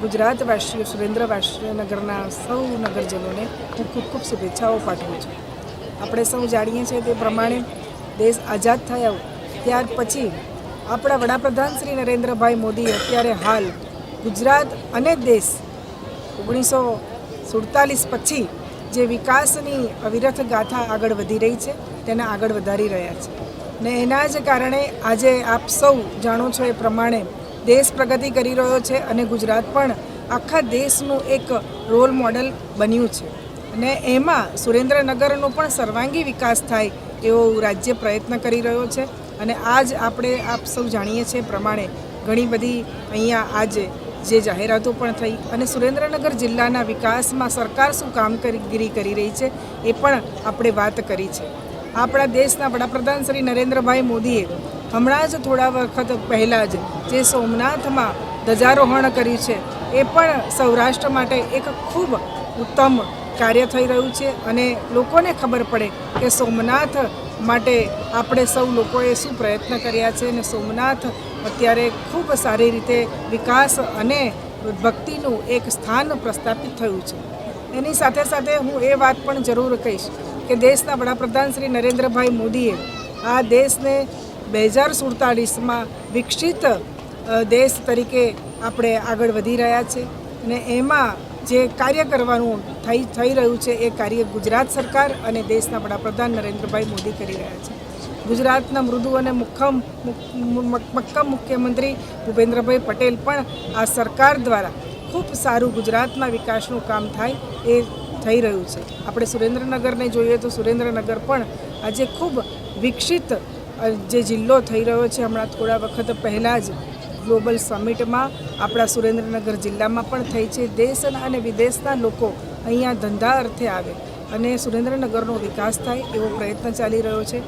ગુજરાતવાસીઓ સુરેન્દ્રનગરના સૌ નગરજનોને હું ખૂબ ખૂબ શુભેચ્છાઓ પાઠવું છું. આપણે સૌ જાણીએ છીએ તે પ્રમાણે દેશ આઝાદ થયો ત્યાર પછી આપણા વડાપ્રધાન શ્રી નરેન્દ્રભાઈ મોદી અત્યારે હાલ ગુજરાત અને દેશ 1947 પછી જે વિકાસની અવિરત ગાથા આગળ વધી રહી છે તેને આગળ વધારી રહ્યા છે ને એના જ કારણે આજે આપ સૌ જાણો છો એ પ્રમાણે દેશ પ્રગતિ કરી રહ્યો છે અને ગુજરાત પણ આખા દેશનું એક રોલ મોડલ બન્યું છે અને એમાં સુરેન્દ્રનગરનો પણ સર્વાંગી વિકાસ થાય એવો રાજ્ય પ્રયત્ન કરી રહ્યો છે. અને આજ આપણે આપ સૌ જાણીએ છીએ પ્રમાણે ઘણી બધી અહીંયા આજે જે જાહેરાતો પણ થઈ અને સુરેન્દ્રનગર જિલ્લાના વિકાસમાં સરકાર શું કામગીરી કરી રહી છે એ પણ આપણે વાત કરી છે. આપણા દેશના વડાપ્રધાન શ્રી નરેન્દ્રભાઈ મોદીએ હમણાં જ થોડા વખત પહેલાં જ જે સોમનાથમાં ધ્વજારોહણ કર્યું છે એ પણ સૌરાષ્ટ્ર માટે એક ખૂબ ઉત્તમ કાર્ય થઈ રહ્યું છે અને લોકોને ખબર પડે કે સોમનાથ માટે આપણે સૌ લોકોએ શું પ્રયત્ન કર્યા છે અને સોમનાથ અત્યારે ખૂબ સારી રીતે વિકાસ અને ભક્તિનું એક સ્થાન પ્રસ્થાપિત થયું છે. એની સાથે સાથે હું એ વાત પણ જરૂર કહીશ કે દેશના વડાપ્રધાન શ્રી નરેન્દ્રભાઈ મોદીએ આ દેશને 2047માં વિકસિત દેશ તરીકે આપણે આગળ વધી રહ્યા છે અને એમાં જે કાર્ય કરવાનું થઈ રહ્યું છે એ કાર્ય ગુજરાત સરકાર અને દેશના વડાપ્રધાન નરેન્દ્રભાઈ મોદી કરી રહ્યા છે. ગુજરાતના મૃદુ અને મક્કમ મુખ્યમંત્રી ભૂપેન્દ્રભાઈ પટેલ પણ આ સરકાર દ્વારા ખૂબ સારું ગુજરાતના વિકાસનું કામ થાય એ થઈ રહ્યું છે. આપણે સુરેન્દ્રનગરને જોઈએ તો સુરેન્દ્રનગર પણ આજે ખૂબ વિકસિત જે જિલ્લો થઈ રહ્યો છે. હમણાં થોડા વખત પહેલાં જ ગ્લોબલ સમિટમાં આપણા સુરેન્દ્રનગર જિલ્લામાં પણ થઈ છે. દેશના અને વિદેશના લોકો અહીંયા ધંધા અર્થે આવે અને સુરેન્દ્રનગરનો વિકાસ થાય એવો પ્રયત્ન ચાલી રહ્યો છે.